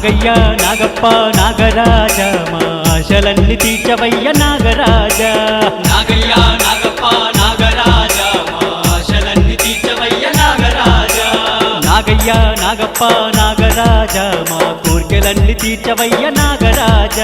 నాగయ్య నాగప్ప నాగరాజ మా ఆశలన్నీ తీర్చవయ్య నాగరాజ నాగయ్య నాగప్ప నాగరాజ మా ఆశలన్నీ తీర్చవయ్య నాగరాజ నాగయ్య నాగప్ప నాగరాజ మా కోర్కెలన్నీ తీర్చవయ్య నాగరాజ